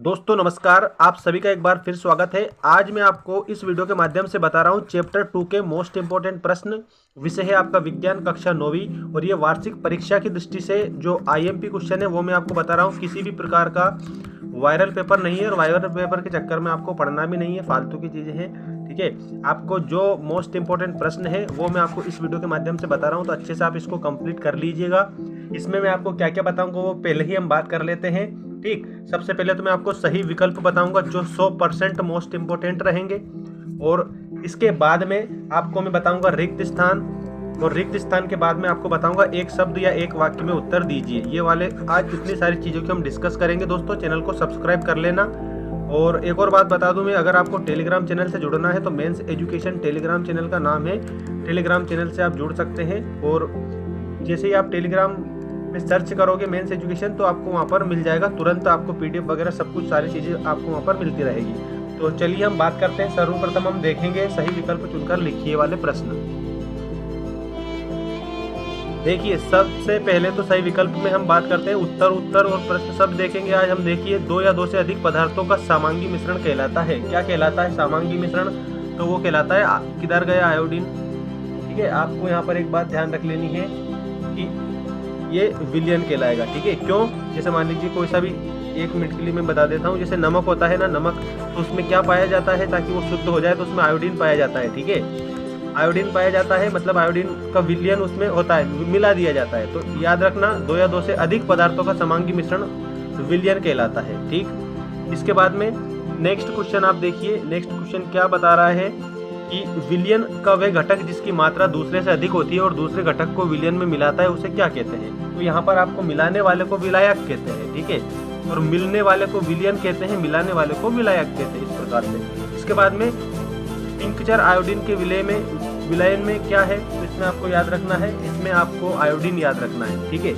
दोस्तों नमस्कार, आप सभी का एक बार फिर स्वागत है। आज मैं आपको इस वीडियो के माध्यम से बता रहा हूं चैप्टर 2 के मोस्ट इंपोर्टेंट प्रश्न। विषय है आपका विज्ञान कक्षा 9वीं और ये वार्षिक परीक्षा की दृष्टि से जो आईएमपी क्वेश्चन है वो मैं आपको बता रहा हूं। किसी भी प्रकार का वायरल पेपर नहीं है और वायरल पेपर के चक्कर में आपको पढ़ना भी नहीं है, फालतू की चीज़ें हैं। ठीक है, आपको जो मोस्ट इंपोर्टेंट प्रश्न है वो मैं आपको इस वीडियो के माध्यम से बता रहा हूँ, तो अच्छे से आप इसको कंप्लीट कर लीजिएगा। इसमें मैं आपको क्या क्या बताऊँगा वो पहले ही हम बात कर लेते हैं। ठीक, सबसे पहले तो मैं आपको सही विकल्प बताऊंगा जो 100% मोस्ट इंपोर्टेंट रहेंगे, और इसके बाद में आपको मैं बताऊंगा रिक्त स्थान, और रिक्त स्थान के बाद में आपको बताऊंगा एक शब्द या एक वाक्य में उत्तर दीजिए। ये वाले आज इतनी सारी चीज़ों की हम डिस्कस करेंगे। दोस्तों चैनल को सब्सक्राइब कर लेना। और एक और बात बता दूं मैं, अगर आपको टेलीग्राम चैनल से जुड़ना है तो मेंस एजुकेशन टेलीग्राम चैनल का नाम है। टेलीग्राम चैनल से आप जुड़ सकते हैं, और जैसे ही आप टेलीग्राम में सर्च करोगे मेंस एजुकेशन तो आपको वहाँ पर मिल जाएगा, तुरंत आपको पीडीएफ वगैरह सब कुछ सारी चीज़ें आपको वहाँ पर मिलती रहेगी। तो चलिए हम बात करते हैं। सर्वप्रथम हम देखेंगे सही विकल्प चुनकर लिखिए वाले प्रश्न। देखिए सबसे पहले तो सही विकल्प में हम बात करते हैं उत्तर और प्रश्न सब देखेंगे आज हम। देखिए दो या दो से अधिक पदार्थों का समांगी मिश्रण कहलाता है। क्या कहलाता है समांगी मिश्रण? तो वो कहलाता है, किधर गया आयोडीन। ठीक है, आपको यहाँ पर एक बात ध्यान रख लेनी है कि ये विलयन कहलाएगा। ठीक है, क्यों? जैसे मान लीजिए कोई सा भी, एक मिनट के लिए मैं बता देता हूँ। जैसे नमक होता है ना, नमक, तो उसमें क्या पाया जाता है ताकि वो शुद्ध हो जाए, तो उसमें आयोडीन पाया जाता है। ठीक है, आयोडीन पाया जाता है, मतलब आयोडीन का विलयन उसमें होता है, मिला दिया जाता है। तो याद रखना, दो या दो से अधिक पदार्थों का समांगी मिश्रण विलयन कहलाता है। ठीक, इसके बाद में नेक्स्ट क्वेश्चन आप देखिए। नेक्स्ट क्वेश्चन क्या बता रहा है कि विलयन का वह घटक जिसकी मात्रा दूसरे से अधिक होती है और दूसरे घटक को विलयन में मिलाता है उसे क्या कहते हैं? तो यहाँ पर आपको मिलाने वाले को विलायक कहते हैं। ठीक है, और मिलने वाले को विलयन कहते हैं, मिलाने वाले को विलायक कहते हैं, इस प्रकार से। इसके बाद में टिंकचर आयोडीन के विलयन में क्या है, तो इसमें आपको याद रखना है, इसमें आपको आयोडीन याद रखना है। ठीक है,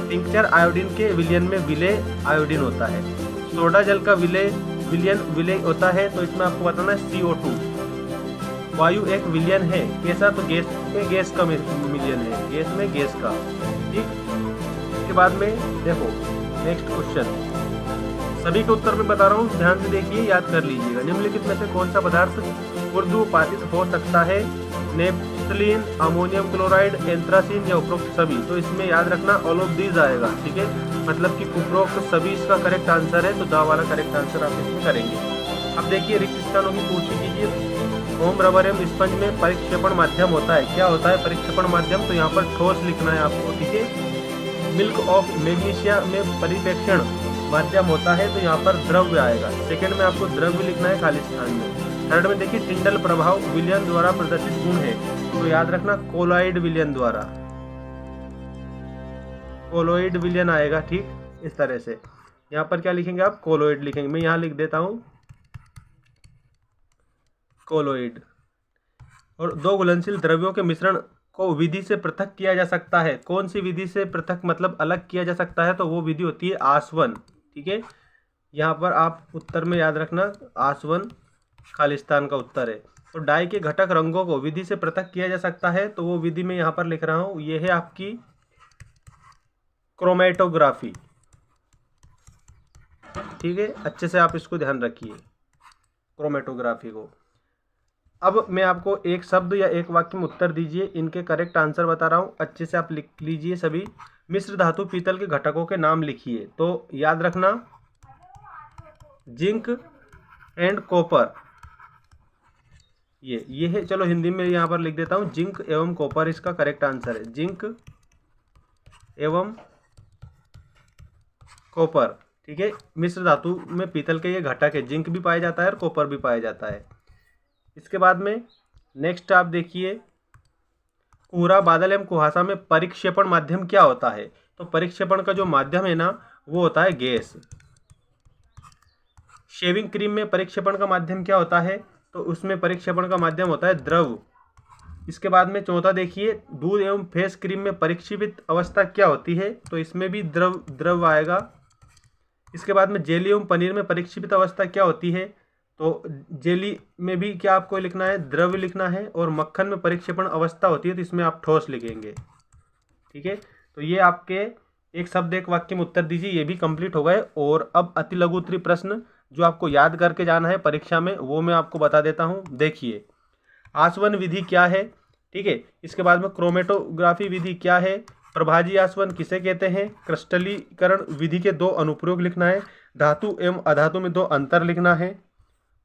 टिंकचर आयोडीन के विलयन में विलेय आयोडीन होता है। सोडा जल का विलयन विलेय होता है, तो इसमें आपको बताना है CO2। वायु एक विलयन है, कैसा? तो गैस में गैस का विलयन है, गैस में गैस का। ठीक, इसके बाद में देखो नेक्स्ट क्वेश्चन, सभी के उत्तर में बता रहा हूँ, ध्यान से देखिए, याद कर लीजिएगा। निम्नलिखित में से कौन सा पदार्थ ऊर्ध्वपातित हो सकता है? नेप्थलीन, अमोनियम क्लोराइड, एंथ्रासीन या उपरोक्त सभी? तो इसमें याद रखना ऑल ऑफ दीज आएगा। ठीक है, मतलब कि उपरोक्त सभी इसका करेक्ट आंसर है, तो द वाला करेक्ट आंसर आप इसमें करेंगे। अब देखिए रिक्त स्थानों की पूर्ति कीजिए। फोम, रबर एवं स्पंज में परिक्षेपण माध्यम होता है। क्या होता है परिक्षेपण माध्यम? तो यहाँ पर ठोस लिखना है आपको। ठीक है, मिल्क ऑफ मैग्नीशिया में परिप्रेक्षण माध्यम होता है, तो यहाँ पर द्रव्य आएगा। सेकंड में आपको द्रव्य लिखना है खाली स्थान में। थर्ड में देखिए टिंडल प्रभाव विलयन द्वारा प्रदर्शित गुण है, तो याद रखना कोलॉइड विलयन द्वारा, कोलॉइड विलयन आएगा। ठीक, इस तरह से यहाँ पर क्या लिखेंगे आप? कोलॉइड लिखेंगे। मैं यहाँ लिख देता हूँ कोलॉइड। और दो घुलनशील द्रव्यों के मिश्रण को विधि से पृथक किया जा सकता है। कौन सी विधि से पृथक मतलब अलग किया जा सकता है? तो वो विधि होती है आसवन। ठीक है, यहाँ पर आप उत्तर में याद रखना आसवन खालिस्तान का उत्तर है। तो डाई के घटक रंगों को विधि से पृथक किया जा सकता है, तो वो विधि में यहाँ पर लिख रहा हूँ, ये है आपकी क्रोमेटोग्राफी। ठीक है, अच्छे से आप इसको ध्यान रखिए, क्रोमेटोग्राफी को। अब मैं आपको एक शब्द या एक वाक्य में उत्तर दीजिए, इनके करेक्ट आंसर बता रहा हूँ, अच्छे से आप लिख लीजिए सभी। मिश्र धातु पीतल के घटकों के नाम लिखिए। तो याद रखना जिंक एंड कॉपर, ये है। चलो हिंदी में यहाँ पर लिख देता हूँ, जिंक एवं कॉपर इसका करेक्ट आंसर है, जिंक एवं कॉपर। ठीक है, मिश्र धातु में पीतल के ये घटक है, जिंक भी पाया जाता है और कॉपर भी पाया जाता है। इसके बाद में नेक्स्ट आप देखिए, कोहरा, बादल एवं कुहासा में परिक्षेपण माध्यम क्या होता है? तो परिक्षेपण का जो माध्यम है ना वो होता है गैस। शेविंग क्रीम में परिक्षेपण का माध्यम क्या होता है? तो उसमें परिक्षेपण का माध्यम होता है द्रव। इसके बाद में चौथा देखिए, दूध एवं फेस क्रीम में परिक्षेपित अवस्था क्या होती है? तो इसमें भी द्रव आएगा। इसके बाद में जेली एवं पनीर में परिक्षेपित अवस्था क्या होती है? तो जेली में भी क्या आपको लिखना है? द्रव्य लिखना है। और मक्खन में परिक्षेपण अवस्था होती है, तो इसमें आप ठोस लिखेंगे। ठीक है, तो ये आपके एक शब्द एक वाक्य में उत्तर दीजिए, ये भी कंप्लीट हो गए। और अब अति लघु उत्तरीय प्रश्न जो आपको याद करके जाना है परीक्षा में, वो मैं आपको बता देता हूँ। देखिए, आसवन विधि क्या है, ठीक है। इसके बाद में क्रोमेटोग्राफी विधि क्या है, प्रभाजी आसवन किसे कहते हैं, क्रिस्टलीकरण विधि के 2 अनुप्रयोग लिखना है, धातु एवं अधातु में 2 अंतर लिखना है।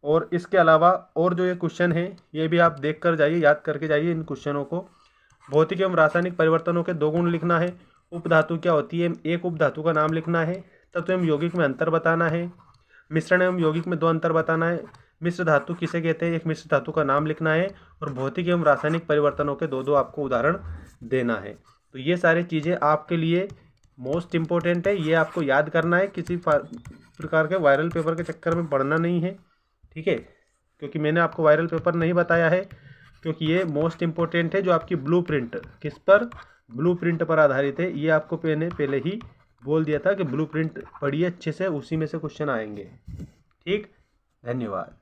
और इसके अलावा और जो ये क्वेश्चन है ये भी आप देख कर जाइए, याद करके जाइए इन क्वेश्चनों को। भौतिक एवं रासायनिक परिवर्तनों के 2 गुण लिखना है, उपधातु क्या होती है, एक उपधातु का नाम लिखना है, तत्व एवं यौगिक में अंतर बताना है, मिश्रण एवं यौगिक में 2 अंतर बताना है, मिश्र धातु किसे कहते हैं, एक मिश्र धातु का नाम लिखना है, और भौतिक एवं रासायनिक परिवर्तनों के 2 आपको उदाहरण देना है। तो ये सारी चीज़ें आपके लिए मोस्ट इम्पोर्टेंट है, ये आपको याद करना है, किसी प्रकार के वायरल पेपर के चक्कर में पढ़ना नहीं है, ठीक है। क्योंकि मैंने आपको वायरल पेपर नहीं बताया है, क्योंकि ये मोस्ट इम्पोर्टेंट है। जो आपकी ब्लूप्रिंट किस पर, ब्लूप्रिंट पर आधारित है, ये आपको मैंने पहले ही बोल दिया था कि ब्लूप्रिंट पढ़िए अच्छे से, उसी में से क्वेश्चन आएंगे। ठीक, धन्यवाद।